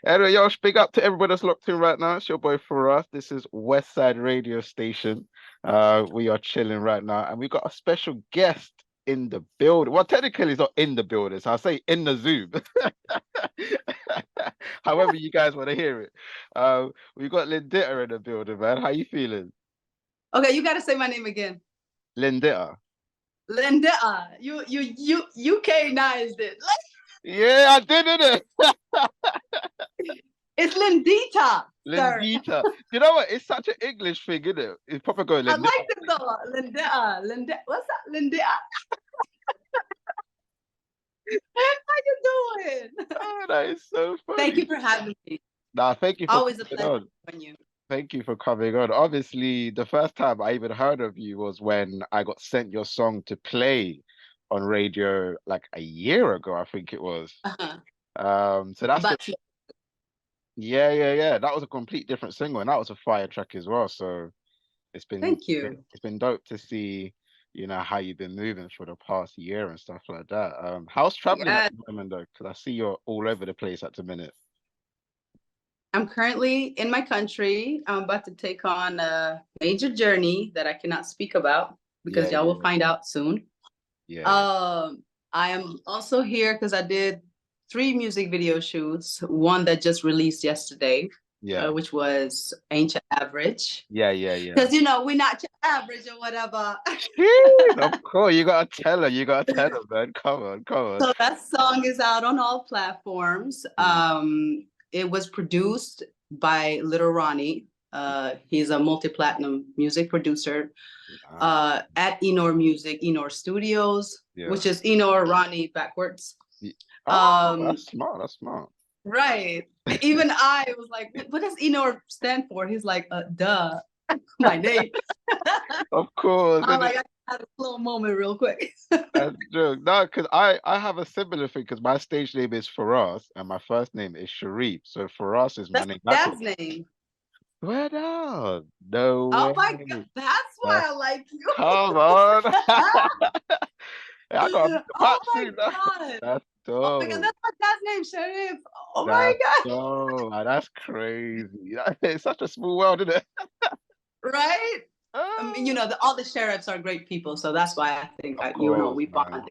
Anyway, yo, big up to everybody that's locked in right now. It's your boy Firahs. This is West Side Radio Station. We are chilling right now, and we got a special guest in the building. Well, technically, he's not in the building, so I'll say in the Zoom. However, you guys want to hear it. We got Lindita in the building, man. How you feeling, Okay, you got to say my name again. Lindita? Linda. You UKnized it. Yeah, I did it. It's Lindita, sir. Lindita. You know what? It's such an English thing, isn't it? It's proper going I Lindita. like it though. Linda. What's that? Linda? How you doing? Oh, that is so funny. Thank you for having me. Nah, thank you for Always a coming pleasure on. when you. Thank you for coming on. Obviously, the first time I even heard of you was when I got sent your song to play on radio like a year ago, I think it was. So that's About you. yeah. That was a complete different single, and that was a fire track as well. So it's been Thank you. it's been dope to see, how you've been moving for the past year and stuff like that. How's traveling Yeah, at the moment though? Because I see you're all over the place at the minute. I'm currently in my country. I'm about to take on a major journey that I cannot speak about because y'all will find out soon. Yeah. I am also here because I did 3 music video shoots. One that just released yesterday, Yeah. which was Ain't Your Average. Yeah. Because we're not your average or whatever. Jeez, of course, you gotta tell her. You gotta tell her, man. Come on, come on. So that song is out on all platforms. It was produced by Little Ronnie. He's a multi-platinum music producer at Enor Music, Enor Studios, which is Enor Ronnie backwards. That's smart. That's smart. Right. Even I was like, what does Enor stand for? He's like, duh, my name. Of course. I'm like, I had a slow moment real quick. That's true. No, because I have a similar thing because my stage name is Firahs and my first name is Sharif. So Firahs is my That's name. my dad's name. Swear down. No Oh way. my God, that's why I like you. Come on. I got Oh my God. That's Oh my dope. God, that's my dad's name, Sharif. Oh my God. Oh, that's crazy. It's such a small world, isn't it? Right? I mean, all the sheriffs are great people, so that's why I think Of course, we man. bonded.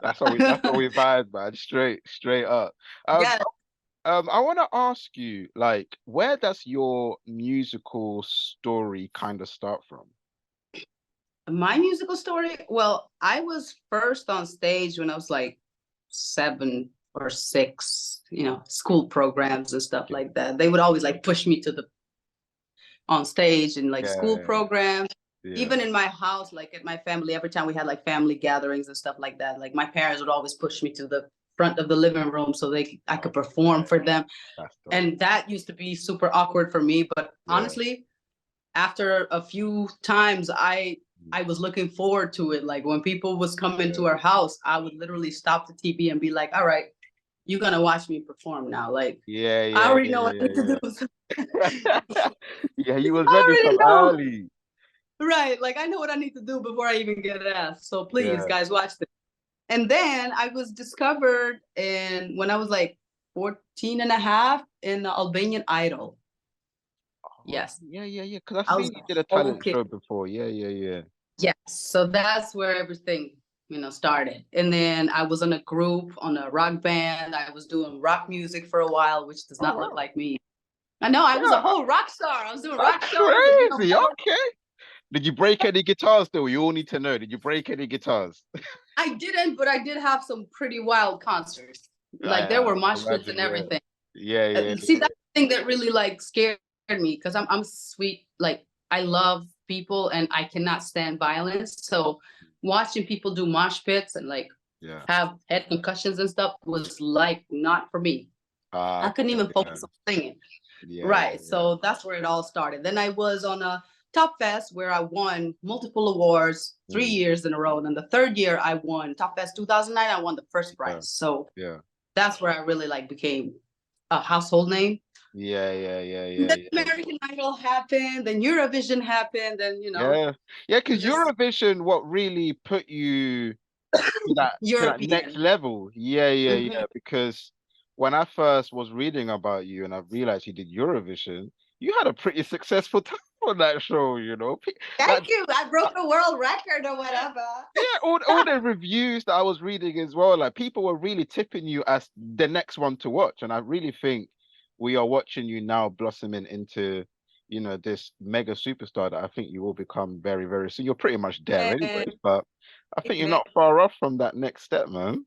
That's what we vibe, man. Straight up. Yeah. I want to ask you, like, where does your musical story kind of start from? My musical story, well, I was first on stage when I was like 7 or 6, school programs and stuff like that. They would always like push me to the on stage and like school programs. Even in my house, like at my family, every time we had like family gatherings and stuff like that, like my parents would always push me to the front of the living room so I could perform for them. And that used to be super awkward for me. But honestly, after a few times, I was looking forward to it. Like when people was coming to our house, I would literally stop the TV and be like, all right, you're gonna watch me perform now. Like, I already know what I need to do. Yeah, you was ready from early. Right, like I know what I need to do before I even get asked. So please, guys, watch this. And then I was discovered when I was like 14 and a half in the Albanian Idol. Yes. Yeah. Because I seen you did a talent show before. Yeah. Yes. So that's where everything, started. And then I was in a group, on a rock band. I was doing rock music for a while, which does not look like me. I know, I was a whole rock star. I was doing rock shows. Crazy. Okay. Did you break any guitars though? You all need to know. Did you break any guitars? I didn't, but I did have some pretty wild concerts. Like there were mosh pits and everything. Yeah. See, that's the thing that really like scared me because I'm sweet. Like I love people and I cannot stand violence. So watching people do mosh pits and like have head concussions and stuff was like not for me. I couldn't even focus on singing. Right. So that's where it all started. Then I was on a Top Fest where I won multiple awards 3 years in a row. And then the third year I won Top Fest 2009. I won the first prize. So that's where I really like became a household name. Yeah. Then American Idol happened, then Eurovision happened, and Yeah, because Eurovision, what really put you to that next level. Yeah. Because when I first was reading about you and I realized you did Eurovision, you had a pretty successful time on that show, you know. Like, Thank you. I broke the world record or whatever. yeah, all the reviews that I was reading as well, like people were really tipping you as the next one to watch. And I really think we are watching you now blossoming into, this mega superstar that I think you will become very, very soon. You're pretty much there Man, anyway, but I think you're amen. not far off from that next step, man.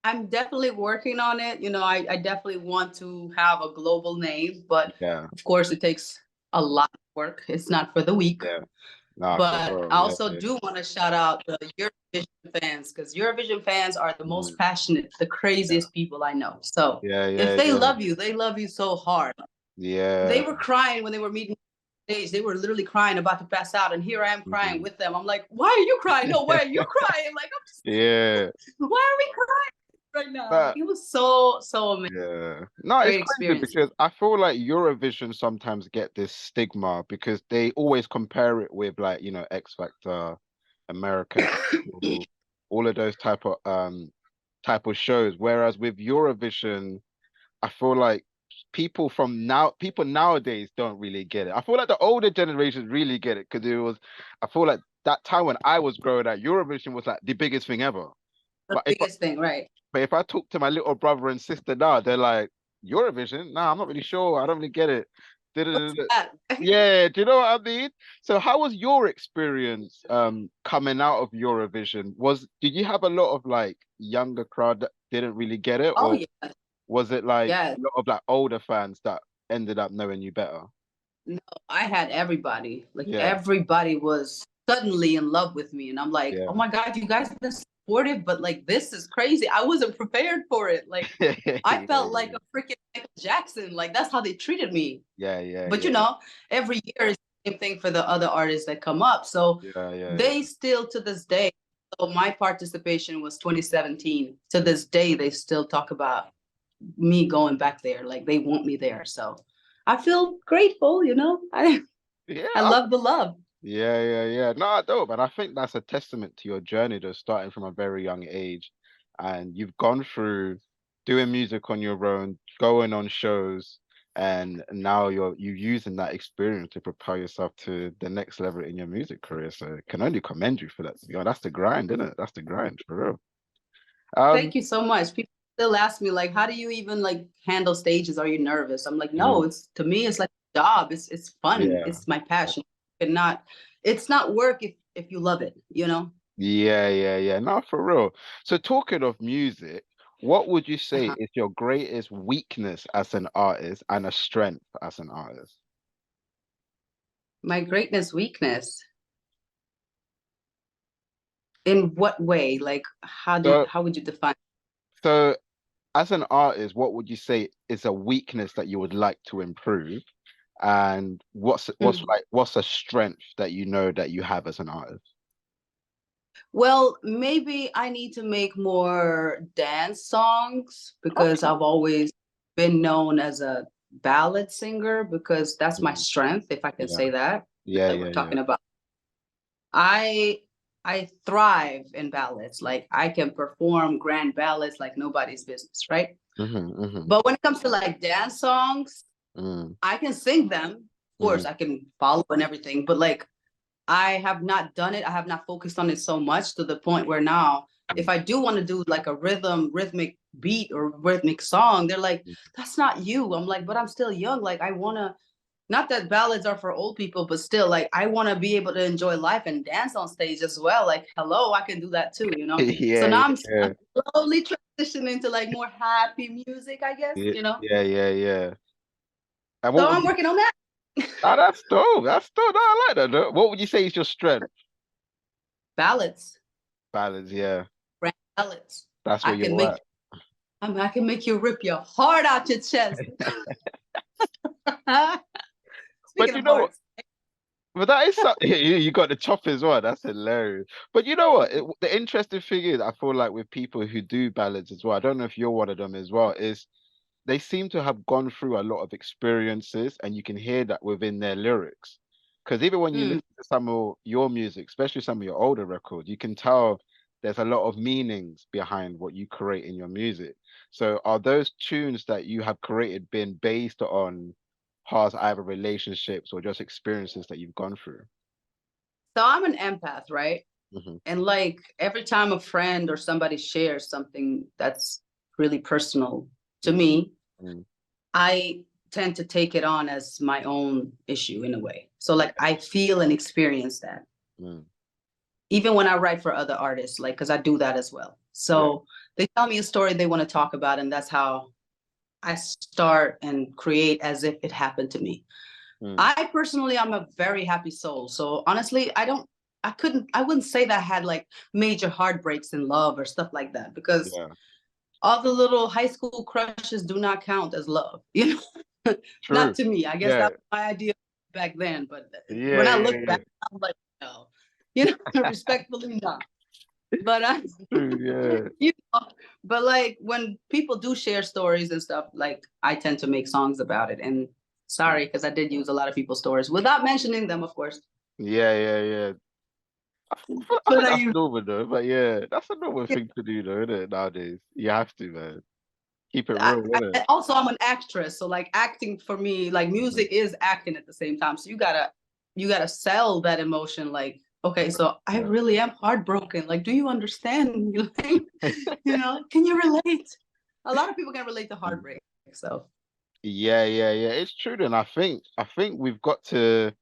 I'm definitely working on it. I definitely want to have a global name, but Yeah, of course it takes a lot of work. It's not for the weak. yeah. Nah, for But real. I Yeah, also yeah. do want to shout out the Eurovision fans, because Eurovision fans are the Mm, most passionate, the craziest people I know. So yeah, if yeah, they yeah. love you, they love you so hard. They Yeah. were crying when they were meeting stage. They were literally crying, about to pass out, and here I am crying Mhm. with them. I'm like, why are you crying? No, why are you crying? Like, Yeah. why are we crying right now? Like, But it was so amazing, yeah. No, it's great crazy experience. because I feel like Eurovision sometimes get this stigma because they always compare it with like, X Factor, American Idol, all of those type of shows. Whereas with Eurovision, I feel like people nowadays don't really get it. I feel like the older generations really get it because I feel like that time when I was growing up, Eurovision was like the biggest thing ever. The But biggest thing, right? if I talk to my little brother and sister now, they're like, Eurovision? Nah, I'm not really sure. I don't really get it. What's Da-da-da-da. that? Yeah, do you know what I mean? So how was your experience coming out of Eurovision? Did you have a lot of like younger crowd that didn't really get it, Oh or yeah, was it like yeah. a lot of like older fans that ended up knowing you better? No, I had everybody. Like Yeah, everybody was suddenly in love with me, and I'm like, oh yeah. my god, you guys have been supportive, but like this is crazy. I wasn't prepared for it. Like I felt like a freaking Michael Jackson. Like that's how they treated me. Yeah, yeah, But yeah, every year is the same thing for the other artists that come up. So yeah, yeah, they still to this day. So my participation was 2017. To yeah. this day, they still talk about me going back there. Like they want me there. So I feel grateful. I Yeah, love the love. yeah, yeah, yeah. No, I don't, but I think that's a testament to your journey, though, starting from a very young age. And you've gone through doing music on your own, going on shows, and now you using that experience to propel yourself to the next level in your music career. So I can only commend you for that. That's the grind, isn't it? That's the grind for real. Um, Thank you so much. People still ask me like, how do you even like handle stages? Are you nervous? I'm like, no, mm, it's to me, it's like a job. It's fun. yeah. It's my passion. And not it's not work if you love it. Yeah, yeah, yeah. No, for real. So talking of music, what would you say Uh-huh. is your greatest weakness as an artist and a strength as an artist? My greatness, weakness. In what way? Like So, how would you define? so as an artist, what would you say is a weakness that you would like to improve? And Mhm. what's a strength that you know that you have as an artist? Well, maybe I need to make more dance songs because Okay. I've always been known as a ballad singer because that's my Mm, strength, if I can yeah, say that. yeah, That we're yeah, yeah. talking about. I I thrive in ballads. Like I can perform grand ballads like nobody's business, right? Mm-hmm, But when it comes to like dance songs, mm-hmm, I can sing them. Of mm-hmm, course, I can follow and everything, but like I have not done it. I have not focused on it so much to the point where now, if I do want to do like a rhythmic beat or rhythmic song, they're like, that's not you. I'm like, but I'm still young. Like, I want to, not that ballads are for old people, but still, like, I want to be able to enjoy life and dance on stage as well. Like, hello, I can do that too. So yeah, now yeah, I'm slowly transitioning to like more happy music, I yeah, guess. yeah, yeah, yeah. And So what would I'm you? working on that. Ah, that's dope. That's dope. No, I like that. Though. What would you say is your strength? Ballads, Ballads, yeah. grand ballads. That's I where can you're make at. I can make you rip your heart out your chest. But Speaking you of know what? hearts, But that is something you got the chop as well. That's hilarious. But you know what? The interesting thing is, I feel like with people who do ballads as well, I don't know if you're one of them as well, is they seem to have gone through a lot of experiences, and you can hear that within their lyrics. Because even when you mm, listen to some of your music, especially some of your older records, you can tell there's a lot of meanings behind what you create in your music. So are those tunes that you have created been based on past either relationships or just experiences that you've gone through? So I'm an empath, right? Hmm. And like every time a friend or somebody shares something that's really personal to Mm, me, mm, I tend to take it on as my own issue in a way. So yeah, like I feel and experience that. mm, Even when I write for other artists, like because I do that as well. yeah, So they tell me a story they want to talk about, and that's how I start and create as if it happened to me. mm, I personally, I'm a very happy soul. So honestly, I wouldn't say that I had like major heartbreaks in love or stuff like that because yeah. all the little high school crushes do not count as love, you know, not True. to me. I guess Yeah, that was my idea back then. But yeah, when I yeah, look yeah. back, I'm like, no, you know, respectfully not. But I, True, yeah. you know, but like when people do share stories and stuff, like I tend to make songs about it. And Mm. sorry, because I did use a lot of people's stories without mentioning them, of course. Yeah, yeah, yeah. I But think I that's use normal though. But yeah, that's a normal thing to do though, isn't it? Nowadays, you have to, man. Keep it real, isn't it? also I'm an actress, so like acting for me, like Mhm. music is acting at the same time. So you gotta sell that emotion. Like, okay, so I Yeah. really am heartbroken. Like, do you understand? Like, you know, can you relate? A lot of people can relate to heartbreak. So Yeah, yeah, yeah. It's true. Then I think we've got to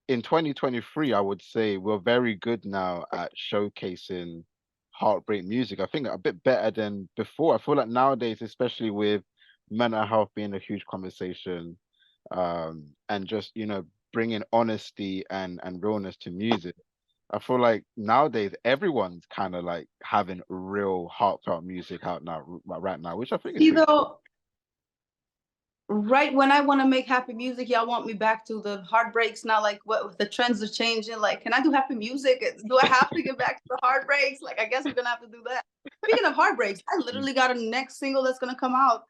in 2023. I would say we're very good now at showcasing heartbreak music. I think a bit better than before. I feel like nowadays, especially with mental health being a huge conversation, and just bringing honesty and realness to music. I feel like nowadays everyone's kind of like having real heartfelt music out now, right now, which I think is see pretty though, right when I want to make happy music, y'all want me back to the heartbreaks. Now, like what the trends are changing. Like, can I do happy music? Do I have to get back to the heartbreaks? Like, I guess we're gonna have to do that. Speaking of heartbreaks, I good. literally got a next single that's gonna come out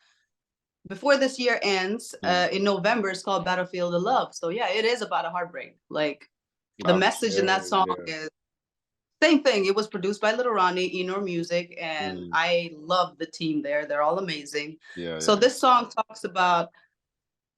before this year ends. Mm. In November, it's called Battlefield of Love. So yeah, it is about a heartbreak. Like the message in that Okay, song yeah. is same thing. It was produced by Little Ronnie, Enor Music, and Mm. I love the team there. They're all amazing. Yeah, So yeah. this song talks about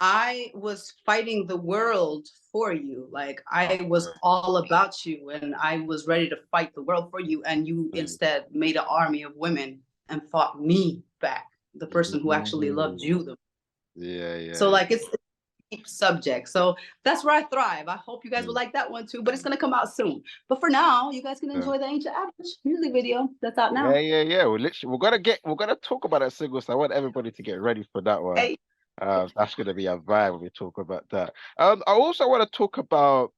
I was fighting the world for you. Like I was Okay. all about you and I was ready to fight the world for you. And you Mm. instead made an army of women and fought me back, the person who actually loved Mm. you. Yeah, So yeah, like it's a deep subject. So that's where I thrive. I hope you guys will mm, like that one too, but it's gonna come out soon. But for now, you guys can yeah. enjoy the Ancient Average music video that's out Yeah, now. yeah, yeah. We're gonna talk about that single, so I want everybody to get ready for that one. Hey, That's gonna be a vibe when we talk about that. I also want to talk about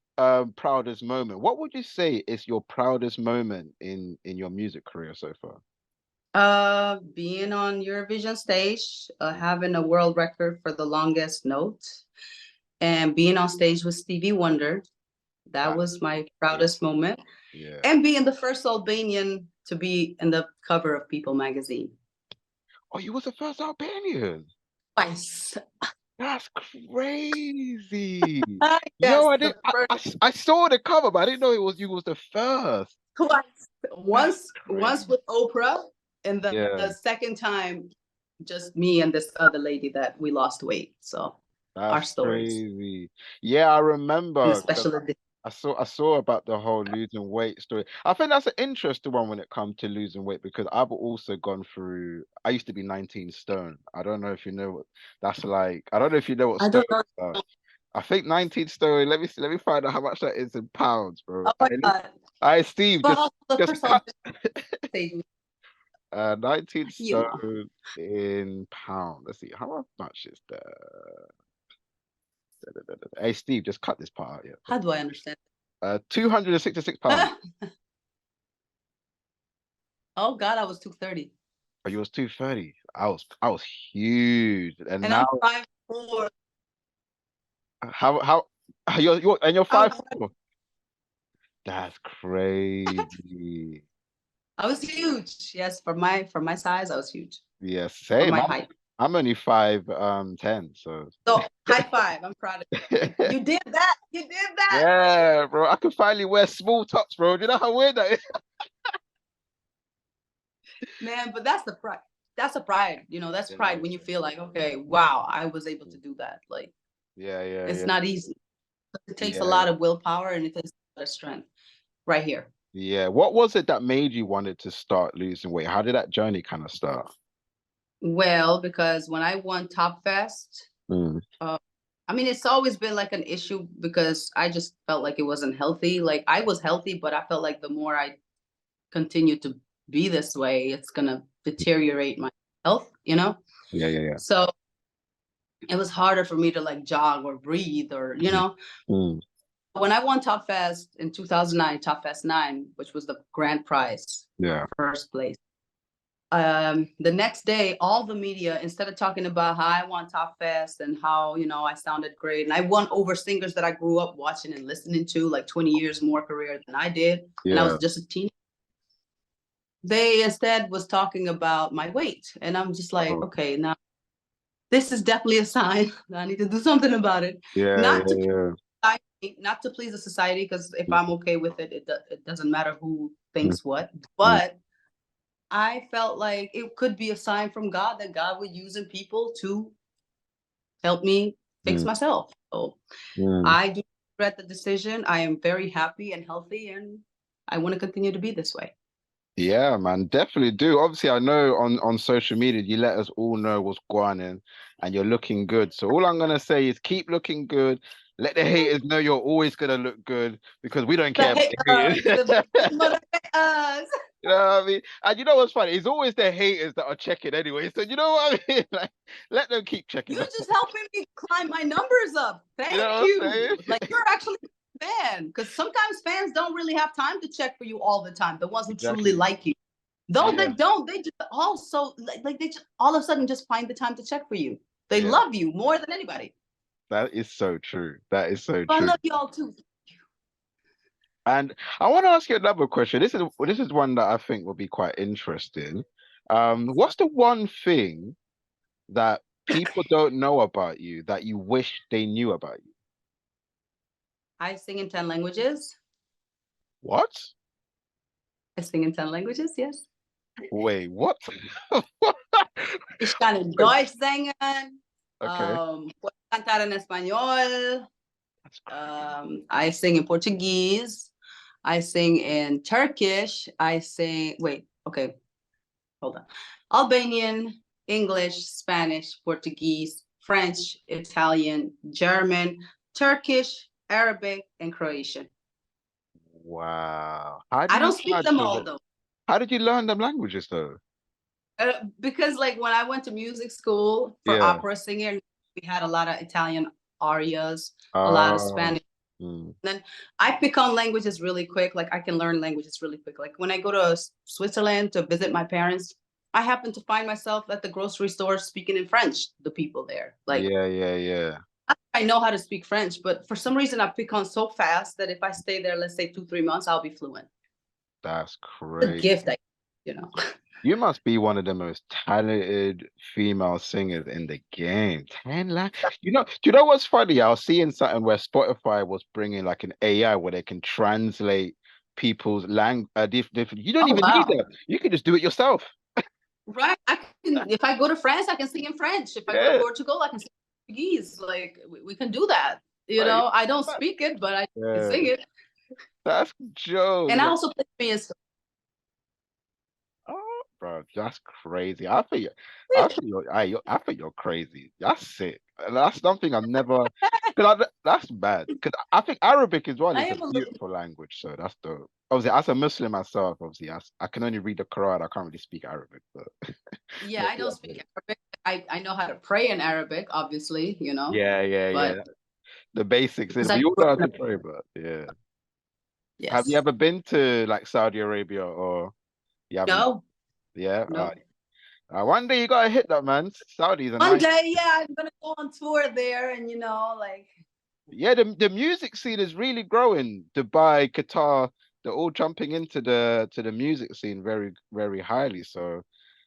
proudest moment. What would you say is your proudest moment in your music career so far? being on Eurovision stage, having a world record for the longest note, and being on stage with Stevie Wonder. That That, was my yeah, proudest moment. yeah. And being the first Albanian to be in the cover of People magazine. Oh, you was the first Albanian. Twice. That's crazy. Yo, Yes, I the didn't. I, first I, s- I saw the cover, but I didn't know it was you was the first. twice. That's Once crazy. with Oprah, and Yeah, the second time, just me and this other lady that we lost weight. So our that's stories crazy. Yeah, I in the remember because special edition. I saw about the whole losing weight story. I think that's an interesting one when it comes to losing weight because I've also gone through. I used to be 19 stone. I don't know if you know what that's like. I don't know if you know what I stone don't know. are. I think 19 stone. Let me see. Let me find out how much that is in pounds, bro. Oh my God. I Steve, But just also the just first cut Albanian stage, 19 you know. stone in pound. Let's see, how much is that? Hey Steve, just cut this part out, yeah. How do I understand? 266 pounds. Oh God, I was 230. Oh, you was 230. I was huge. And And now I'm 5'4". how you're I 5'4". That's crazy. I was huge. Yes, for my size, I was huge. Yeah, For same. my I'm height. I'm only 5'10", so So high five. I'm proud of you. You did that. You did that. yeah, bro. I can finally wear small tops, bro. Do you know how weird that is? Man, but that's the price. that's a pride, that's Yeah, pride when you feel like, okay, wow, I was able to do that. Like, yeah, yeah, it's yeah, not easy. It takes a yeah, lot of willpower and it takes a lot of strength right here. yeah. What was it that made you wanted to start losing weight? How did that journey kind of start? Well, because when I won Top Fest, Mm, uh, I mean, it's always been like an issue because I just felt like it wasn't healthy. Like I was healthy, but I felt like the more I continue to be this way, it's gonna deteriorate my health. yeah, yeah, yeah. So it was harder for me to like jog or breathe or. Mm, When I won Top Fest in 2009, Top Fest 9, which was the grand prize, yeah. first place. The next day, all the media, instead of talking about how I won Top Fest and how, I sounded great, and I won over singers that I grew up watching and listening to, like 20 years more career than I did, and I Yeah. was just a teen. They instead was talking about my weight, and I'm just like, Oh, okay, now this is definitely a sign that I need to do something about it. yeah, Not to yeah, not to please the society, because if yeah. I'm okay with it, it doesn't matter who Mm, thinks what. mm, But I felt like it could be a sign from God that God would use in people to help me fix mm, myself. So mm. I do regret the decision. I am very happy and healthy, and I want to continue to be this way. Yeah, man, definitely do. Obviously, I know on social media you let us all know what's going on and you're looking good. So all I'm gonna say is keep looking good. Let the haters know you're always gonna look good because we don't The care about the haters. the mother haters. You know what I mean? And you know what's funny? It's always the haters that are checking anyway. So you know what I mean? Like, let them keep checking. You're just helping me climb my numbers up. You know Thank what I'm you. saying? Like you're actually a fan, because sometimes fans don't really have time to check for you all the time. The ones who truly Exactly. like you. Those Yeah. that don't, they just also like they just all of a sudden just find the time to check for you. They Yeah. love you more than anybody. That is so true. That is so I true. love y'all too. And I want to ask you another question. This is one that I think will be quite interesting. What's the one thing that people don't know about you that you wish they knew about you? I sing in 10 languages. What? I sing in 10 languages, yes. Wait, what? Ich kann in Wait, Deutsch singen. okay. Puedo cantar en español. That's crazy. I sing in Portuguese. I sing in Turkish. Wait, okay, hold on. Albanian, English, Spanish, Portuguese, French, Italian, German, Turkish, Arabic, and Croatian. Wow. How do I you don't speak learn them all those? though. How did you learn them languages though? Because like when I went to music school for Yeah. opera singing, we had a lot of Italian arias, a lot of Uh, Spanish. mm, Then I pick on languages really quick. Like I can learn languages really quick. Like when I go to Switzerland to visit my parents, I happen to find myself at the grocery store speaking in French, the people there. Like yeah, yeah, yeah. I know how to speak French, but for some reason I pick on so fast that if I stay there, let's say 2, 3 months, I'll be fluent. That's It's a crazy. gift, you know. You must be one of the most talented female singers in the game. Do you know what's funny? I was seeing something where Spotify was bringing like an AI where they can translate people's different. You don't Oh even need wow. that. You can just do it yourself. Right. I can, if I go to France, I can sing in French. If I go to Yeah, Portugal, I can sing in Portuguese. Like we can do that. like, I don't speak it, but I can yeah, sing it. that's jokes. And I also play piano. Oh, bro, that's crazy. I think you're crazy. That's sick. And that's something I've never. That's bad. Because I think Arabic as well I is a am a little. beautiful language. So that's dope. Obviously, as a Muslim myself, obviously, I can only read the Quran. I can't really speak Arabic. But Yeah, but I yeah, don't speak Arabic. I know how to pray in Arabic, obviously, yeah, yeah, but yeah. The basics. because I We all grew know how up to pray, but yeah. Have you yes. ever been to like Saudi Arabia or you haven't? No, Yeah. no. One day you gotta hit that, man. Saudi's a One nice. day, yeah, I'm gonna go on tour there, and like Yeah, the music scene is really growing. Dubai, Qatar, they're all jumping into the music scene very, very highly. So,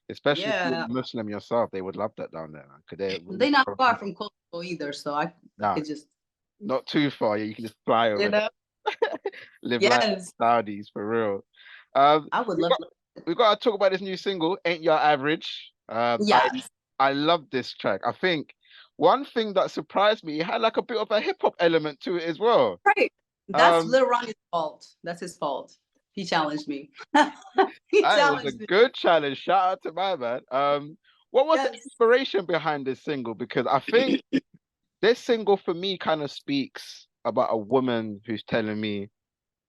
especially if you're yeah, Muslim yourself, they would love that down there, man. Because they're really they're not growing. far from Kosovo either, so I Nah, could just not too far. Yeah, you can just fly you over there, know. live like Yes, Saudis for real. Um, I would we love got we got to talk about this new single, "Ain't Your Average." I Yes, I love this track. I think one thing that surprised me, it had like a bit of a hip hop element to it as well. right. That's Um, Lil Ronnie's fault. That's his fault. He challenged me. He it was a challenged me. good challenge. Shout out to my man. What was the Yes. inspiration behind this single? Because I think this single for me kind of speaks about a woman who's telling me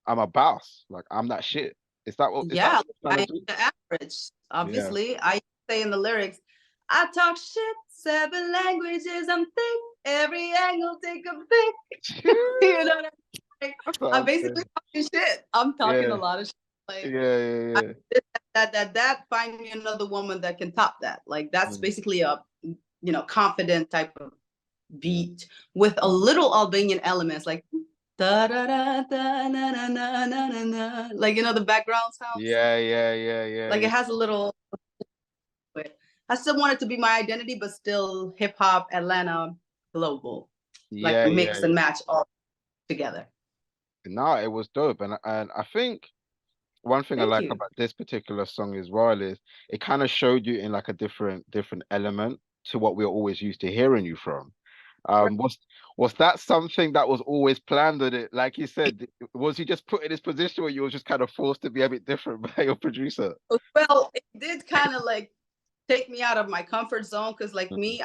I'm a boss, like I'm that shit. Is that Yeah, what it's trying I to am do? the average. Yeah. Obviously, I say in the lyrics, I talk shit, 7 languages, I'm thick, every angle take a pic. You know what I mean? Like, That's what I'm I'm basically saying. talking shit. I'm talking a Yeah, lot of shit. yeah, Like I, yeah, that, find me another woman that can top that. Like yeah. that's basically a confident type of Yeah. beat with a little Albanian elements like da da da da na na na na na na, like the background sounds. Yeah, yeah, yeah, yeah, Like yeah, it has a little. But I still want it to be my identity, but still hip hop, Atlanta, global, like yeah, yeah, mix yeah. and match all together. No, it was dope, and I think one thing I Thank like you. about this particular song as well is it kind of showed you in like a different element to what we're always used to hearing you from. Right. Was that something that was always planned with it? Like you said, was you just put in this position where you were just kind of forced to be a bit different by your producer? Well, it did kind of like take me out of my comfort zone because, like Mm. me,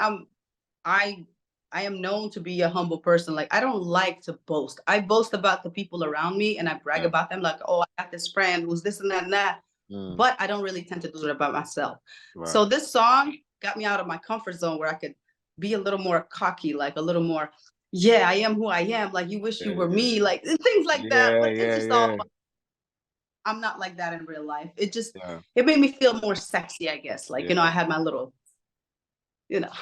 I I am known to be a humble person. Like I don't like to boast. I boast about the people around me and I brag Yeah. about them. Like, oh, I got this friend who's this and that and that. Mm. But I don't really tend to do it about myself. Right. So this song got me out of my comfort zone where I could be a little more cocky, like a little more, yeah, I am who I am. Like you wish Yeah, you were yeah, me, like things like that. yeah, But it's yeah, just all yeah, I'm not like that in real life. It just yeah, it made me feel more sexy, I guess. Like, yeah. I had my little, you know,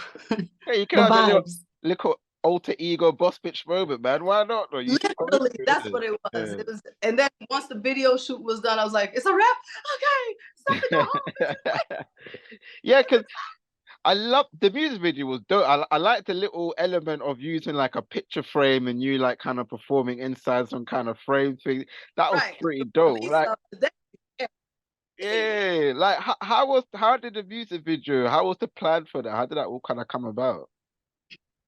Yeah, you can the have your little vibes. little alter ego boss bitch moment, man. Why not? No, you supposed Literally, to, that's innit? what it was. Yeah. It was, and then once the video shoot was done, I was like, "It's a wrap." Okay, it's time to go home. Yeah, because I love the music video was dope. I like the little element of using like a picture frame and you like kind of performing inside some kind of frame thing. That was Right, pretty the dope. police Like, of the day. Yeah. yeah, like how did the music video? How was the plan for that? How did that all kind of come about?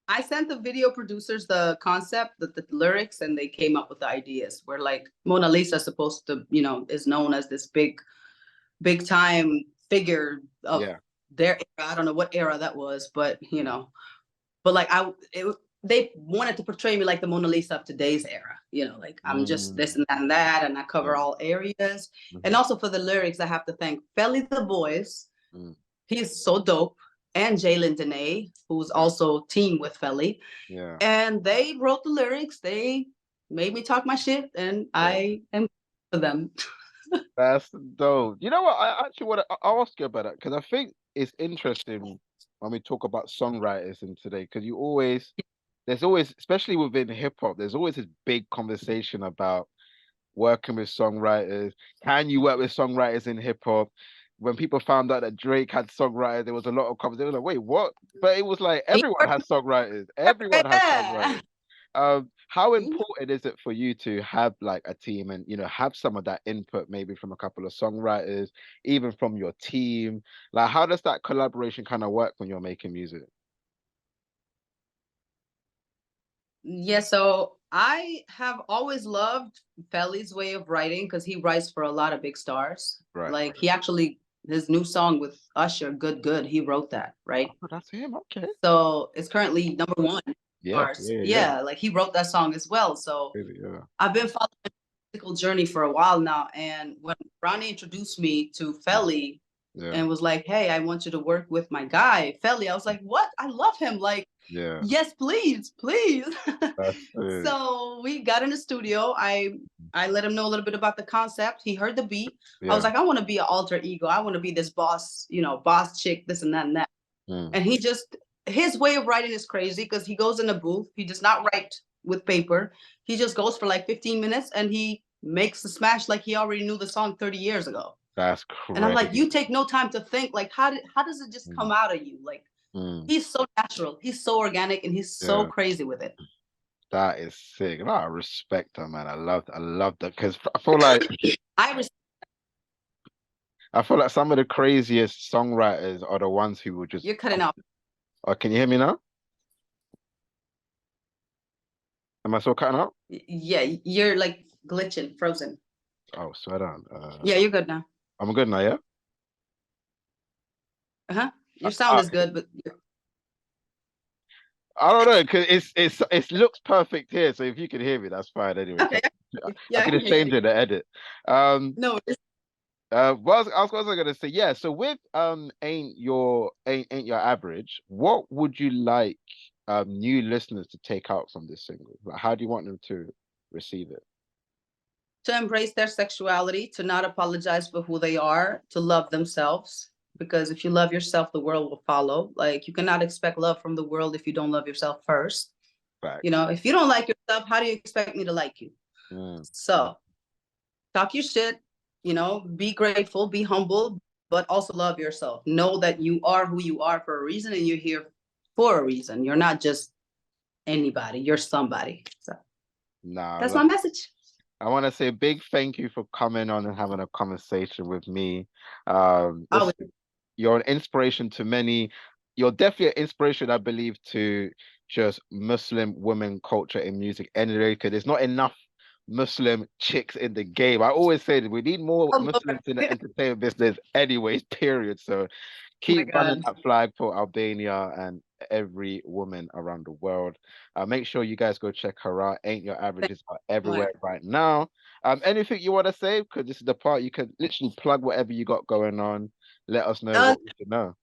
I sent the video producers the concept, the lyrics, and they came up with the ideas. Where like Mona Lisa is supposed to, is known as this big time figure of Yeah. their era. I don't know what era that was, but but like they wanted to portray me like the Mona Lisa of today's era. Like I'm just this Mm, and that, and I cover yeah. all areas. And Hmm. also for the lyrics, I have to thank Felly the Boys. Mm, He's so dope, and Jalen Dene, who's yeah. also team with Felly, Yeah. and they wrote the lyrics. They made me talk my shit, and Yeah. I am for them. That's dope. You know what? I actually want to ask you about that because I think it's interesting when we talk about songwriters in today because there's always, especially within hip hop, there's always this big conversation about working with songwriters. Can you work with songwriters in hip hop? When people found out that Drake had songwriters, there was a lot of conversation. They were like, wait, what? But it was like everyone has songwriters. Everyone has Yeah. songwriters. How important is it for you to have like a team and have some of that input maybe from a couple of songwriters, even from your team? Like, how does that collaboration kind of work when you're making music? Yeah, so I have always loved Felly's way of writing because he writes for a lot of big stars. Right. Like he actually his new song with Usher, Good Good, he wrote that, right? Oh, that's him. Okay. So it's currently number one Yeah. bars. Yeah. Yeah. Yeah, like he wrote that song as well. So Really, yeah. I've been following the musical journey for a while now. And when Ronnie introduced me to Mm. Felly Yeah. and was like, "Hey, I want you to work with my guy, Felly," I was like, "What? I love him. Like, Yeah. yes, please, please." That's it. So we got in the studio. I let him know a little bit about the concept. He heard the beat. I was Yeah. like, I want to be an alter ego. I want to be this boss, boss chick, this and that and that. Mm. And his way of writing is crazy because he goes in a booth. He does not write with paper. He just goes for like 15 minutes and he makes the smash like he already knew the song 30 years ago. That's And I'm like, crazy. you take no time to think. Like, how does it just Mm. come out of you? Like, Mm. he's so natural. He's so organic and he's so Yeah. crazy with it. That is sick. No, I respect her, man. I love that because I feel like I I feel like some of the craziest songwriters are the ones who will just. You're cutting off. Oh, can you hear me now? Am I still cutting out? Yeah, you're like glitching, frozen. Oh, swear down. Yeah, you're good now. I'm good now, yeah? Uh-huh. Your sound is good, but I don't know, because it looks perfect here. So if you can hear me, that's fine anyway. okay. I Yeah, I can can just hear change you. it in the edit. Um, No, what I was also gonna say, yeah. So with ain't your average, what would you like new listeners to take out from this single? Like, how do you want them to receive it? to embrace their sexuality, to not apologize for who they are, to love themselves. Because if you love yourself, the world will follow. Like you cannot expect love from the world if you don't love yourself first. You Facts. know, if you don't like yourself, how do you expect me to like you? Mm, mm. So talk your shit, you know, be grateful, be humble, but also love yourself. Know that you are who you are for a reason and you're here for a reason. You're not just anybody, you're somebody. So that's Nah, my message. I want to say a big thank you for coming on and having a conversation with me. Always. You're an inspiration to many. You're definitely an inspiration, I believe, to just Muslim women culture in music anyway, because there's not enough Muslim chicks in the game. I always say that we need more Oh, Muslims Lord. in the entertainment business anyways, period. So Oh my keep running God. that flag for Albania and every woman around the world. Make sure you guys go check her out. Ain't Your Thank Averages are you so much. everywhere right now. Anything you want to say? Because this is the part you can literally plug whatever you got going on. Let us know Uh, what we should know.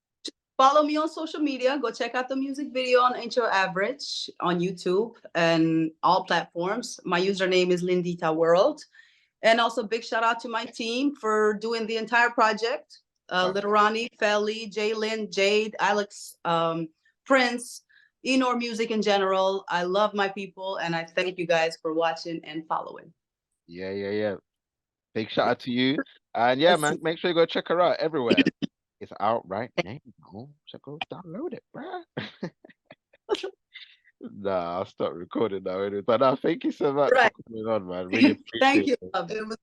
Follow me on social media. Go check out the music video on Ain't Your Average on YouTube and all platforms. My username is Lindita World. And also big shout out to my team for doing the entire project. Little Ronnie, Felly, Jalen, Jade, Alex, Prince, Enor Music in general. I love my people and I thank you guys for watching and following. Yeah, yeah, yeah. Big shout out to you. And yeah, Let's man, see. make sure you go check her out everywhere. It's out right now. So go download it, bruh. Nah, I'll stop recording now. But thank you so much for Right. coming on, man. Really Thank appreciate you. it. Love. It was